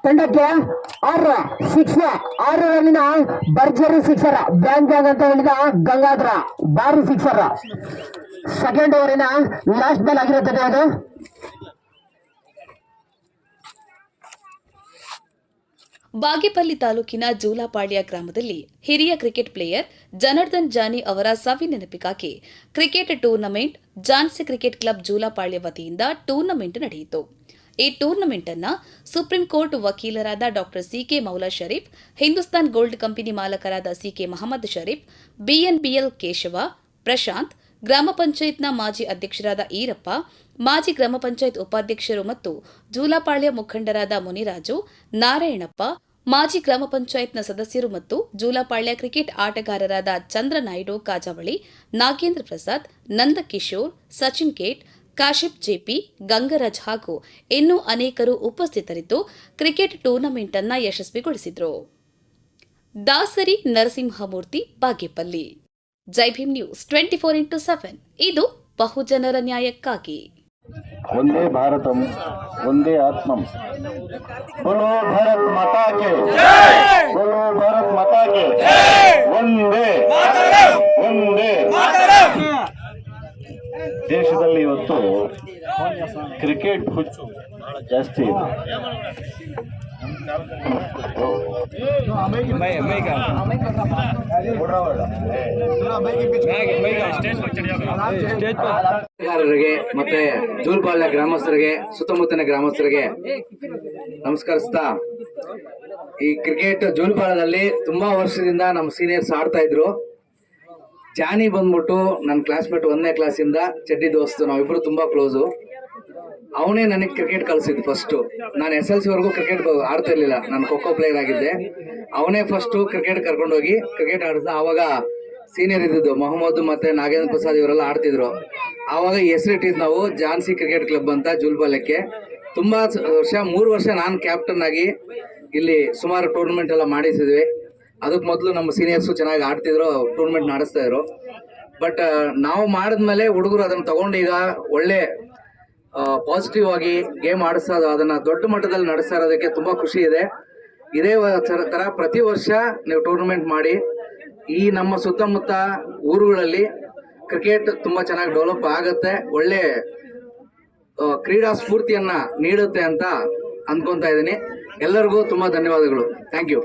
ತಂಡಕ್ಕೆ 6 ರನ್ನಿನ ಭರ್ಜರಿ sixer bank ಅಂತ ಹೇಳಿದ ಗಂಗಾಧರ ಭಾರಿ ಸಿಕ್ಸರ್. ಸೆಕೆಂಡ್ ಓವರಿನ ಲಾಸ್ಟ್ ಬಾಲ್ ಆಗಿರುತ್ತದೆ ಅದು. ಬಾಗೇಪಲ್ಲಿ ತಾಲೂಕಿನ ಜೂಲಾಪಾಳ್ಯ ಗ್ರಾಮದಲ್ಲಿ ಹಿರಿಯ ಕ್ರಿಕೆಟ್ ಪ್ಲೇಯರ್ ಜನಾರ್ದನ್ ಜಾನಿ ಅವರ ಸವಿನೆನಪಿಗಾಗಿ cricket tournament Jhansi cricket club Julapalya ವತಿಯಿಂದ ಟೂರ್ನಮೆಂಟ್ ನಡೆಯಿತು. ಈ ಟೂರ್ನಮೆಂಟ್ ಅನ್ನು ಸುಪ್ರೀಂ ಕೋರ್ಟ್ ವಕೀಲರಾದ ಡಾ C K Moula Sharif, Hindustan gold company ಮಾಲಕರಾದ ಸಿಕೆ ಮಹಮ್ಮದ್ ಶರೀಫ್, ಬಿಎನ್ಬಿಎಲ್ ಕೇಶವ, ಪ್ರಶಾಂತ್, ಗ್ರಾಮ ಪಂಚಾಯತ್ನ ಮಾಜಿ ಅಧ್ಯಕ್ಷರಾದ ಈರಪ್ಪ, ಮಾಜಿ ಗ್ರಾಮ ಪಂಚಾಯತ್ ಉಪಾಧ್ಯಕ್ಷರು ಮತ್ತು ಜೂಲಾಪಾಳ್ಯ ಮುಖಂಡರಾದ ಮುನಿರಾಜು, ನಾರಾಯಣಪ್ಪ, ಮಾಜಿ ಗ್ರಾಮ ಪಂಚಾಯತ್ನ ಸದಸ್ಯರು ಮತ್ತು ಜೂಲಾಪಾಳ್ಯ ಕ್ರಿಕೆಟ್ ಆಟಗಾರರಾದ ಚಂದ್ರನಾಯ್ಡು ಕಾಜಾವಳಿ, ನಾಗೇಂದ್ರ ಪ್ರಸಾದ್, ನಂದಕಿಶೋರ್, ಸಚಿನ್ ಕೇಟ್, ಕಾಶಿಫ್ ಜೆಪಿ, ಗಂಗರಾಜ್ ಹಾಗೂ ಇನ್ನೂ ಅನೇಕರು ಉಪಸ್ಥಿತರಿದ್ದು ಕ್ರಿಕೆಟ್ ಟೂರ್ನಮೆಂಟ್ ಅನ್ನು ಯಶಸ್ವಿಗೊಳಿಸಿದರು. ದಾಸರಿ ನರಸಿಂಹಮೂರ್ತಿ, ಬಾಗೇಪಲ್ಲಿ. ಜೈ ಭೀಮ್ ನ್ಯೂಸ್ 24x7 ಇದು ಬಹುಜನರ ನ್ಯಾಯಕ್ಕಾಗಿ. ಒಂದೇ ಭಾರತಂ ಒಂದೇ ಆತ್ಮಂ. बोलो भारत माता के, बोलो भारत माता के, ಒಂದೇ ಒಂದೇ. ದೇಶದಲ್ಲಿ ಇವತ್ತು ಕ್ರಿಕೆಟ್ ಹುಚ್ಚು ಬಹಳ ಜಾಸ್ತಿ ಇದೆ. ಮತ್ತೆ ಜೂಲ್ಪಾಳ್ಯ ಗ್ರಾಮಸ್ಥರಿಗೆ, ಸುತ್ತಮುತ್ತಲಿನ ಗ್ರಾಮಸ್ಥರಿಗೆ ನಮಸ್ಕರಿಸ್ತಾ, ಈ ಕ್ರಿಕೆಟ್ ಜೂಲ್ಪಾಳ್ಯದಲ್ಲಿ ತುಂಬಾ ವರ್ಷದಿಂದ ನಮ್ಮ ಸೀನಿಯರ್ಸ್ ಆಡ್ತಾ ಇದ್ರು. ಜಾನಿ ಬಂದ್ಬಿಟ್ಟು ನನ್ನ ಕ್ಲಾಸ್ಮೇಟ್ 1ನೇ ಕ್ಲಾಸಿಂದ ಚಡ್ಡಿ ದೋಸ್ತು, ನಾವಿಬ್ರು ತುಂಬಾ ಕ್ಲೋಸು. ಅವನೇ ನನಗೆ ಕ್ರಿಕೆಟ್ ಕಲಿಸಿದ್ದು ಫಸ್ಟು. ನಾನು SLC ವರೆಗೂ ಕ್ರಿಕೆಟ್ ಆಡ್ತಾ ಇರ್ಲಿಲ್ಲ, ನಾನು ಖೋ ಖೋ ಪ್ಲೇಯರ್ ಆಗಿದ್ದೆ. ಅವನೇ ಫಸ್ಟು ಕ್ರಿಕೆಟ್ ಕರ್ಕೊಂಡೋಗಿ ಕ್ರಿಕೆಟ್ ಆಡಿದ. ಆವಾಗ ಸೀನಿಯರ್ ಇದ್ದಿದ್ದು ಮೊಹಮ್ಮದ್ ಮತ್ತೆ ನಾಗೇಂದ್ರ ಪ್ರಸಾದ್ ಇವರೆಲ್ಲ ಆಡ್ತಿದ್ರು. ಆವಾಗ ಹೆಸರಿಟ್ಟಿದ್ದು ನಾವು ಝಾನ್ಸಿ ಕ್ರಿಕೆಟ್ ಕ್ಲಬ್ ಅಂತ ಜೂಲ್ಪಾಳ್ಯಕ್ಕೆ. ತುಂಬಾ ವರ್ಷ, 3 ವರ್ಷ ನಾನು ಕ್ಯಾಪ್ಟನ್ ಆಗಿ ಇಲ್ಲಿ ಸುಮಾರು ಟೂರ್ನಮೆಂಟ್ ಎಲ್ಲ ಮಾಡಿಸಿದ್ವಿ. ಅದಕ್ಕೆ ಮೊದಲು ನಮ್ಮ ಸೀನಿಯರ್ಸು ಚೆನ್ನಾಗಿ ಆಡ್ತಿದ್ರು, ಟೂರ್ನಮೆಂಟ್ ನಡೆಸ್ತಾ ಇದ್ರು. ಬಟ್ ನಾವು ಮಾಡಿದ್ಮೇಲೆ ಹುಡುಗರು ಅದನ್ನು ತಗೊಂಡು ಈಗ ಒಳ್ಳೆ ಪಾಸಿಟಿವ್ ಆಗಿ ಗೇಮ್ ಆಡಿಸ್ತಾ, ಅದನ್ನ ದೊಡ್ಡ ಮಟ್ಟದಲ್ಲಿ ನಡೆಸ್ತಾ ಇರೋದಕ್ಕೆ ತುಂಬಾ ಖುಷಿ ಇದೆ. ಇದೇ ತರ ಪ್ರತಿ ವರ್ಷ ನೀವು ಟೂರ್ನಮೆಂಟ್ ಮಾಡಿ ಈ ನಮ್ಮ ಸುತ್ತಮುತ್ತ ಊರುಗಳಲ್ಲಿ ಕ್ರಿಕೆಟ್ ತುಂಬಾ ಚೆನ್ನಾಗಿ ಡೆವಲಪ್ ಆಗುತ್ತೆ, ಒಳ್ಳೆ ಕ್ರೀಡಾ ಸ್ಫೂರ್ತಿಯನ್ನ ನೀಡುತ್ತೆ ಅಂತ ಅಂದ್ಕೊಂತಾ ಇದ್ದೀನಿ. ಎಲ್ಲರಿಗೂ ತುಂಬಾ ಧನ್ಯವಾದಗಳು. Thank you.